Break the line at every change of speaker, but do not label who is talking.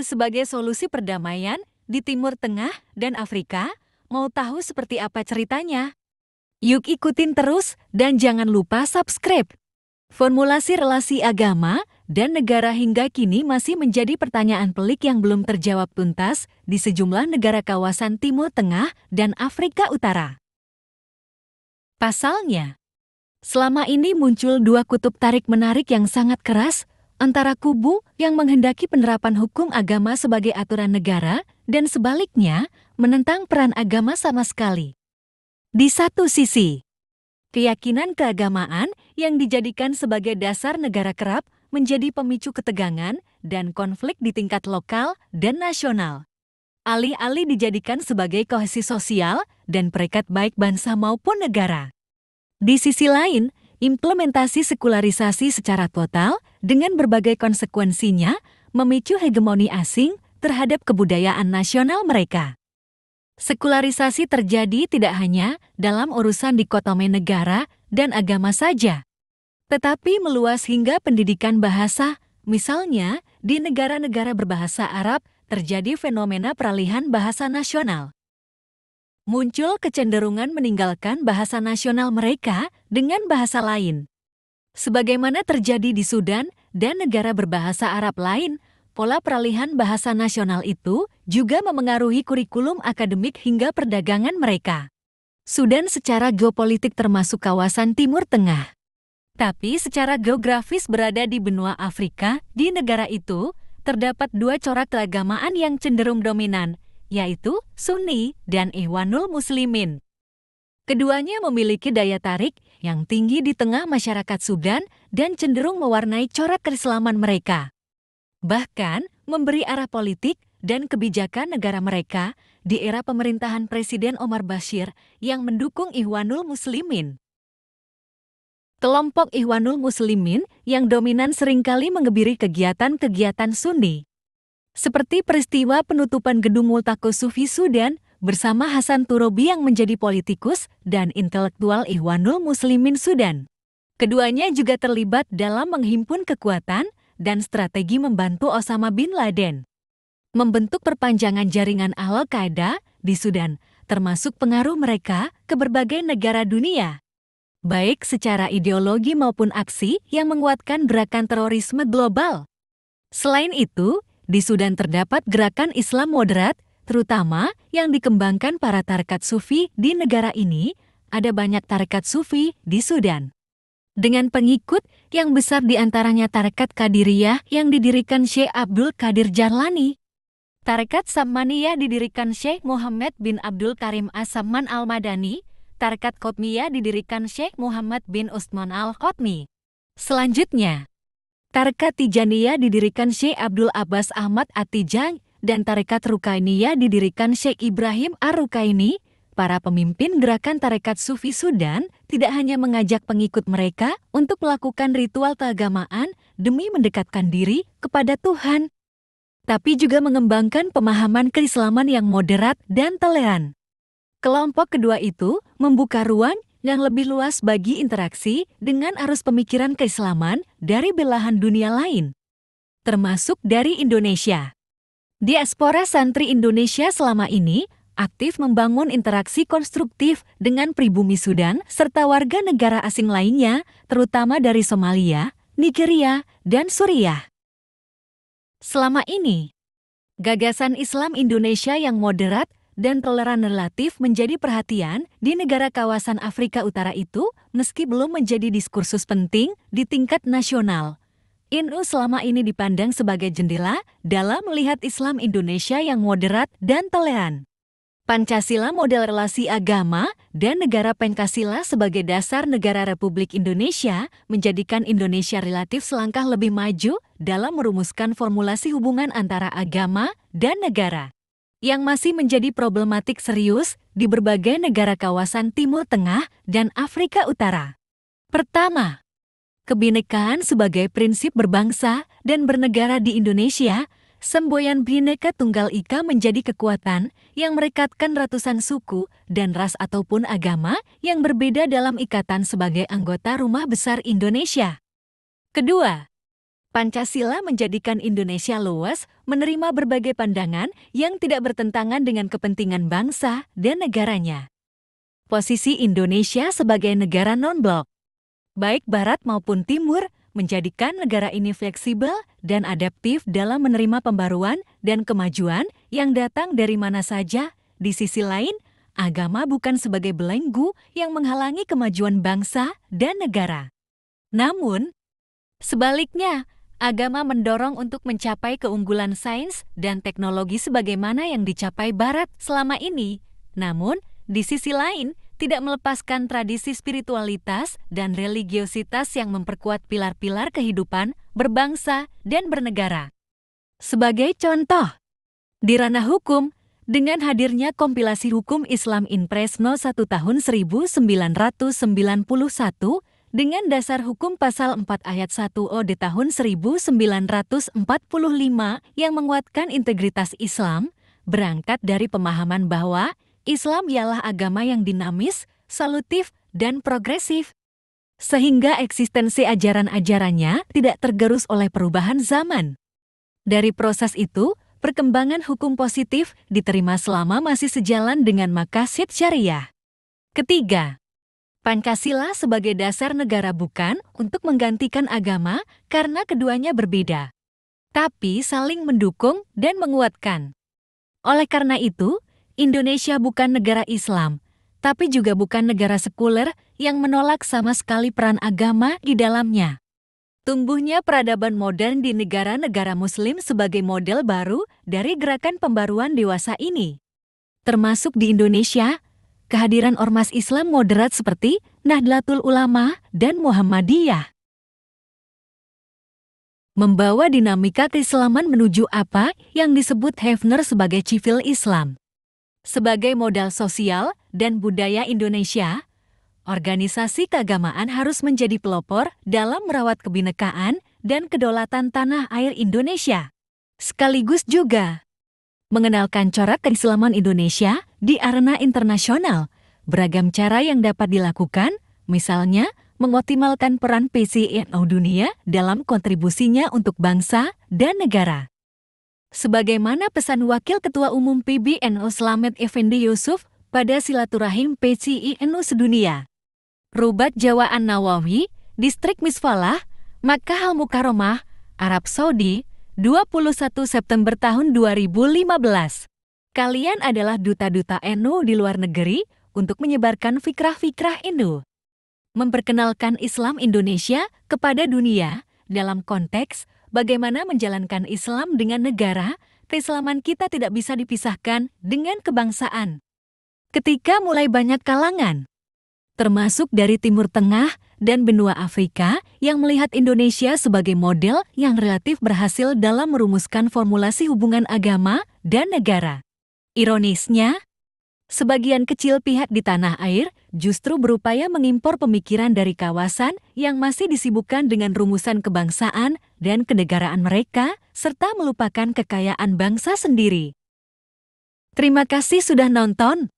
Sebagai solusi perdamaian di Timur Tengah dan Afrika, mau tahu seperti apa ceritanya? Yuk ikutin terus dan jangan lupa subscribe. Formulasi relasi agama dan negara hingga kini masih menjadi pertanyaan pelik yang belum terjawab tuntas di sejumlah negara kawasan Timur Tengah dan Afrika Utara. Pasalnya, selama ini muncul dua kutub tarik-menarik yang sangat keras antara kubu yang menghendaki penerapan hukum agama sebagai aturan negara dan sebaliknya menentang peran agama sama sekali. Di satu sisi, keyakinan keagamaan yang dijadikan sebagai dasar negara kerap menjadi pemicu ketegangan dan konflik di tingkat lokal dan nasional. Alih-alih dijadikan sebagai kohesi sosial dan perekat baik bangsa maupun negara. Di sisi lain, implementasi sekularisasi secara total dengan berbagai konsekuensinya memicu hegemoni asing terhadap kebudayaan nasional mereka. Sekularisasi terjadi tidak hanya dalam urusan dikotomi negara dan agama saja, tetapi meluas hingga pendidikan bahasa. Misalnya, di negara-negara berbahasa Arab terjadi fenomena peralihan bahasa nasional. Muncul kecenderungan meninggalkan bahasa nasional mereka dengan bahasa lain. Sebagaimana terjadi di Sudan dan negara berbahasa Arab lain, pola peralihan bahasa nasional itu juga memengaruhi kurikulum akademik hingga perdagangan mereka. Sudan secara geopolitik termasuk kawasan Timur Tengah. Tapi secara geografis berada di benua Afrika, di negara itu terdapat dua corak keagamaan yang cenderung dominan, yaitu Sunni dan Ikhwanul Muslimin. Keduanya memiliki daya tarik yang tinggi di tengah masyarakat Sudan dan cenderung mewarnai corak keislaman mereka. Bahkan memberi arah politik dan kebijakan negara mereka di era pemerintahan Presiden Omar Bashir yang mendukung Ikhwanul Muslimin. Kelompok Ikhwanul Muslimin yang dominan seringkali mengebiri kegiatan-kegiatan Sunni. Seperti peristiwa penutupan gedung Multaqo Sufi Sudan bersama Hasan Turobi yang menjadi politikus dan intelektual Ikhwanul Muslimin Sudan. Keduanya juga terlibat dalam menghimpun kekuatan dan strategi membantu Osama bin Laden membentuk perpanjangan jaringan Al-Qaeda di Sudan, termasuk pengaruh mereka ke berbagai negara dunia, baik secara ideologi maupun aksi yang menguatkan gerakan terorisme global. Selain itu, di Sudan terdapat gerakan Islam moderat, terutama yang dikembangkan para tarekat Sufi di negara ini. Ada banyak tarekat Sufi di Sudan, dengan pengikut yang besar di antaranya tarekat Qadiriyah yang didirikan Syekh Abdul Qadir Jarlani. Tarekat Sammaniyah didirikan Syekh Muhammad bin Abdul Karim As-Samman Al-Madani. Tarekat Qotmiyah didirikan Syekh Muhammad bin Utsman Al-Qotmi. Selanjutnya, Tarekat Tijaniyah didirikan Syekh Abdul Abbas Ahmad At-Tijani dan Tarekat Rukainiyah didirikan Syekh Ibrahim Ar-Rukaini. Para pemimpin gerakan tarekat Sufi Sudan tidak hanya mengajak pengikut mereka untuk melakukan ritual keagamaan demi mendekatkan diri kepada Tuhan, tapi juga mengembangkan pemahaman keislaman yang moderat dan toleran. Kelompok kedua itu membuka ruang yang lebih luas bagi interaksi dengan arus pemikiran keislaman dari belahan dunia lain, termasuk dari Indonesia. Diaspora santri Indonesia selama ini aktif membangun interaksi konstruktif dengan pribumi Sudan serta warga negara asing lainnya, terutama dari Somalia, Nigeria, dan Suriah. Selama ini, gagasan Islam Indonesia yang moderat dan toleran relatif menjadi perhatian di negara kawasan Afrika Utara itu, meski belum menjadi diskursus penting di tingkat nasional. NU selama ini dipandang sebagai jendela dalam melihat Islam Indonesia yang moderat dan toleran. Pancasila model relasi agama dan negara Pancasila sebagai dasar negara Republik Indonesia menjadikan Indonesia relatif selangkah lebih maju dalam merumuskan formulasi hubungan antara agama dan negara, yang masih menjadi problematik serius di berbagai negara kawasan Timur Tengah dan Afrika Utara. Pertama, kebinekaan sebagai prinsip berbangsa dan bernegara di Indonesia. Semboyan Bhinneka Tunggal Ika menjadi kekuatan yang merekatkan ratusan suku dan ras ataupun agama yang berbeda dalam ikatan sebagai anggota rumah besar Indonesia. Kedua, Pancasila menjadikan Indonesia luas menerima berbagai pandangan yang tidak bertentangan dengan kepentingan bangsa dan negaranya. Posisi Indonesia sebagai negara non-blok, baik Barat maupun Timur, menjadikan negara ini fleksibel dan adaptif dalam menerima pembaruan dan kemajuan yang datang dari mana saja. Di sisi lain, agama bukan sebagai belenggu yang menghalangi kemajuan bangsa dan negara. Namun, sebaliknya, agama mendorong untuk mencapai keunggulan sains dan teknologi sebagaimana yang dicapai Barat selama ini. Namun, di sisi lain, tidak melepaskan tradisi spiritualitas dan religiositas yang memperkuat pilar-pilar kehidupan berbangsa dan bernegara. Sebagai contoh, di ranah hukum, dengan hadirnya kompilasi hukum Islam Inpres No. 1 tahun 1991 dengan dasar hukum pasal 4 ayat 1 OD tahun 1945 yang menguatkan integritas Islam, berangkat dari pemahaman bahwa Islam ialah agama yang dinamis, solutif, dan progresif, sehingga eksistensi ajaran-ajarannya tidak tergerus oleh perubahan zaman. Dari proses itu, perkembangan hukum positif diterima selama masih sejalan dengan maqasid syariah. Ketiga, Pancasila sebagai dasar negara bukan untuk menggantikan agama karena keduanya berbeda, tapi saling mendukung dan menguatkan. Oleh karena itu, Indonesia bukan negara Islam, tapi juga bukan negara sekuler yang menolak sama sekali peran agama di dalamnya. Tumbuhnya peradaban modern di negara-negara Muslim sebagai model baru dari gerakan pembaruan dewasa ini. Termasuk di Indonesia, kehadiran ormas Islam moderat seperti Nahdlatul Ulama dan Muhammadiyah membawa dinamika keislaman menuju apa yang disebut Hefner sebagai civil Islam. Sebagai modal sosial dan budaya Indonesia, organisasi keagamaan harus menjadi pelopor dalam merawat kebinekaan dan kedaulatan tanah air Indonesia. Sekaligus juga mengenalkan corak keislaman Indonesia di arena internasional. Beragam cara yang dapat dilakukan, misalnya mengoptimalkan peran PCNO dunia dalam kontribusinya untuk bangsa dan negara. Sebagaimana pesan Wakil Ketua Umum PBNU Slamet Effendi Yusuf pada silaturahim PCINU sedunia. Rubat Jawa An-Nawawi, Distrik Misfalah, Makkah Al-Mukarramah, Arab Saudi, 21 September tahun 2015. Kalian adalah duta-duta NU di luar negeri untuk menyebarkan fikrah-fikrah NU. Memperkenalkan Islam Indonesia kepada dunia dalam konteks bagaimana menjalankan Islam dengan negara, keislaman kita tidak bisa dipisahkan dengan kebangsaan. Ketika mulai banyak kalangan, termasuk dari Timur Tengah dan benua Afrika yang melihat Indonesia sebagai model yang relatif berhasil dalam merumuskan formulasi hubungan agama dan negara. Ironisnya, sebagian kecil pihak di tanah air justru berupaya mengimpor pemikiran dari kawasan yang masih disibukkan dengan rumusan kebangsaan dan kenegaraan mereka, serta melupakan kekayaan bangsa sendiri. Terima kasih sudah nonton.